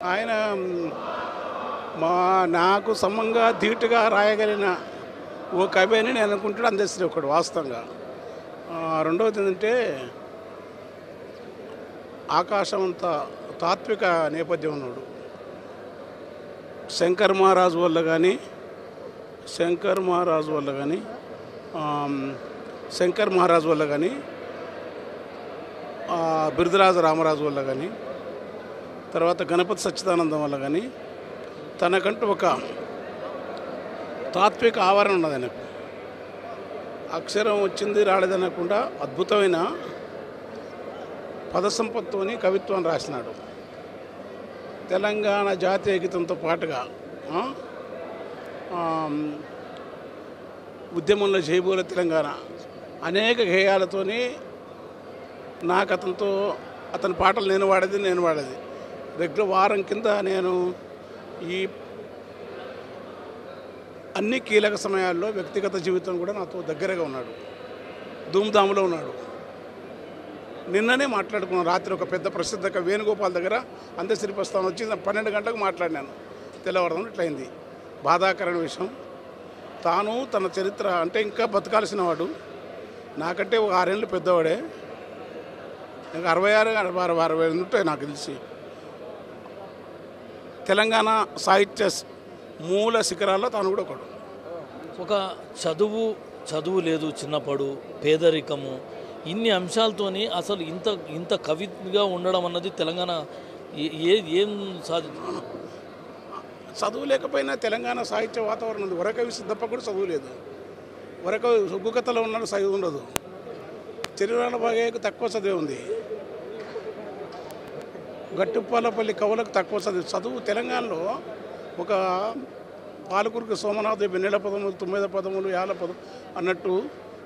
ఆయన మా నాకు సమంగా ధీటుగా రాయగలిగిన ఓ కవి అని నేను అనుకుంటాడు అందశ్రీ ఒకడు వాస్తవంగా. రెండవది ఏంటంటే ఆకాశం అంత తాత్విక నేపథ్యం ఉన్నాడు. శంకర్ మహారాజు వల్ల కానీ శంకర్ మహారాజు వల్ల కానీ బిరుదరాజు రామరాజు వల్ల కానీ తర్వాత గణపతి సచ్చిదానందం వల్ల కానీ తనకంటూ ఒక తాత్విక ఆవరణ ఉన్నది. ఆయనకు అక్షరం వచ్చింది రాలేదనకుండా అద్భుతమైన పద సంపత్తుని కవిత్వాన్ని రాసినాడు. తెలంగాణ జాతీయ గీతంతో పాటుగా ఉద్యమంలో జైబోల తెలంగాణ అనేక గేయాలతోని నాకు అతని పాటలు నేను వాడేది రెగ్యులర్ వారం కింద నేను ఈ అన్ని కీలక సమయాల్లో వ్యక్తిగత జీవితం కూడా నాతో దగ్గరగా ఉన్నాడు, ధూమ్ధాములో ఉన్నాడు. నిన్ననే మాట్లాడుకున్నాను రాత్రి ఒక పెద్ద ప్రసిద్ధ వేణుగోపాల్ దగ్గర అందశ్రీ ప్రస్తావన వచ్చి 12 గంటలకు మాట్లాడినాను. తెల్లవారుదాం ఇట్లయింది. బాధాకరమైన విషయం. తాను తన చరిత్ర అంటే ఇంకా బతకాల్సిన వాడు, నాకంటే ఒక 6 ఏళ్ళు పెద్దవాడే. నాకు 66 ఉంటాయి నాకు తెలిసి. తెలంగాణ సాహిత్య మూల శిఖరాల్లో తాను కూడా ఒకడు. ఒక చదువు లేదు, చిన్నపడు, పేదరికము, ఇన్ని అంశాలతోని అసలు ఇంత కవిగా ఉండడం అన్నది తెలంగాణ ఏం చదువు లేకపోయినా తెలంగాణ సాహిత్య వాతావరణం ఉంది. వరకవి సిద్ధప్ప కూడా చదువు లేదు. వరకవి సుగ్గు కథలో ఉన్నాడు, చదువు ఉండదు. చెరువురాల బాగయ్యకు తక్కువ చదువు ఉంది. గట్టుపాలపల్లి కవులకు తక్కువ చదువు. తెలంగాణలో ఒక పాలకురికి సోమనాథ్ వెన్నెల పదములు, 9 పదములు, 50 పదం అన్నట్టు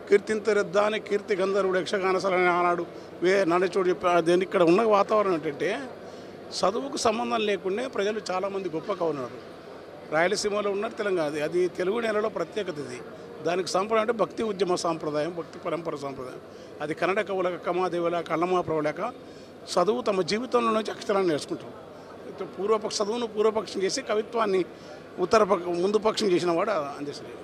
కీర్తింతరెద్దా అని కీర్తి గంధర్వుడు యక్షగానసలని ఆనాడు నడచోడు చెప్పి దేని ఇక్కడ ఉన్న వాతావరణం ఏంటంటే చదువుకు సంబంధం లేకుండా ప్రజలు చాలామంది గొప్ప కవున్నారు. రాయలసీమలో ఉన్నారు, తెలంగాణ అది తెలుగు నేలలో ప్రత్యేకత. ఇది దానికి సాంప్రదాయం అంటే భక్తి ఉద్యమ సాంప్రదాయం, భక్తి పరంపర సాంప్రదాయం. అది కన్నడ కవులకు కమ్మాదేవుల కళ్ళమాప్రవులేక చదువు తమ జీవితంలో నుంచి అక్షరాన్ని నేర్చుకుంటారు. చదువును పూర్వపక్షం చేసి కవిత్వాన్ని ముందు పక్షం చేసిన వాడు అందశ్రీ.